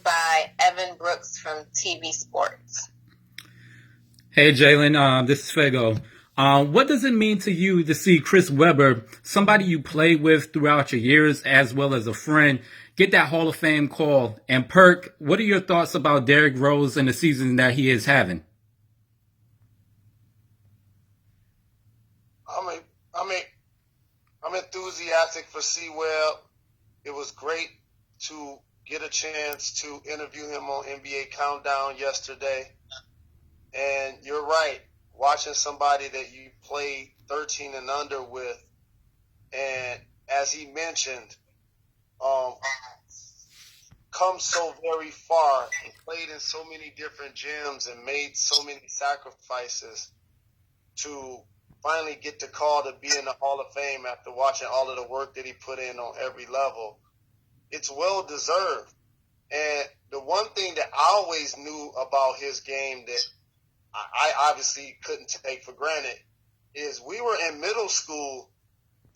by Evan Brooks from TV Sports. Hey, Jalen, this is Fago. What does it mean to you to see Chris Webber, somebody you played with throughout your years as well as a friend, get that Hall of Fame call? And Perk, what are your thoughts about Derrick Rose and the season that he is having? I'm enthusiastic for C-Web. It was great to get a chance to interview him on NBA Countdown yesterday. And you're right, watching somebody that you played 13 and under with, and as he mentioned, come so very far and played in so many different gyms and made so many sacrifices to finally get the call to be in the Hall of Fame after watching all of the work that he put in on every level. It's well deserved. And the one thing that I always knew about his game that I obviously couldn't take for granted is we were in middle school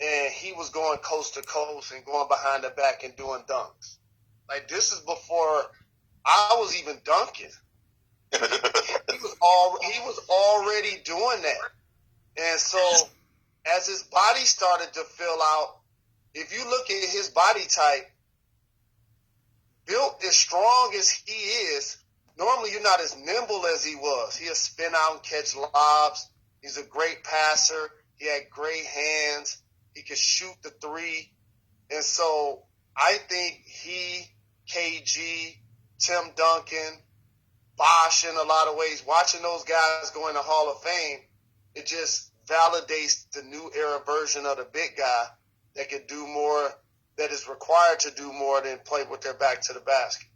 and he was going coast to coast and going behind the back and doing dunks. Like, this is before I was even dunking. He was already doing that. And so as his body started to fill out, if you look at his body type, built as strong as he is, normally you're not as nimble as he was. He'll spin out and catch lobs. He's a great passer. He had great hands. He could shoot the three. And so I think he, KG, Tim Duncan, Bosh in a lot of ways, watching those guys go in the Hall of Fame, it just validates the new era version of the big guy that can do more, that is required to do more than play with their back to the basket.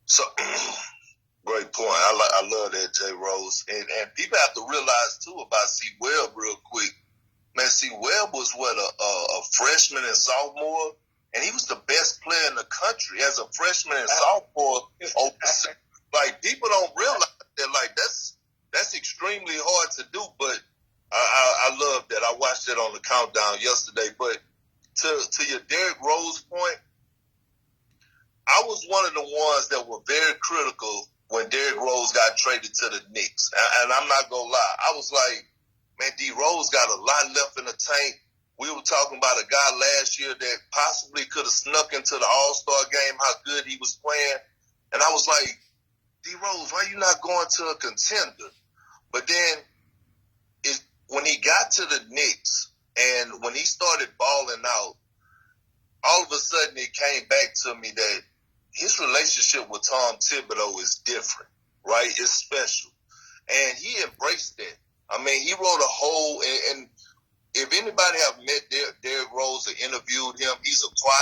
So, great point. I love that, J. Rose. And people have to realize, too, about C-Web real quick. Man, C-Web was, a freshman and sophomore, and he was the best player in the country as a freshman and sophomore. Like, people don't realize that, like, that's extremely hard to do, but I love that. I watched it on the countdown yesterday. But to your Derrick Rose point, I was one of the ones that were very critical when Derrick Rose got traded to the Knicks. And I'm not going to lie. I was like, man, D. Rose got a lot left in the tank. We were talking about a guy last year that possibly could have snuck into the All-Star game, how good he was playing. And I was like, D. Rose, why you not going to a contender? But then when he got to the Knicks and when he started balling out, all of a sudden it came back to me that his relationship with Tom Thibodeau is different, right? It's special. And he embraced that. I mean, he wrote a whole, and if anybody have met Derrick Rose or interviewed him, he's a quiet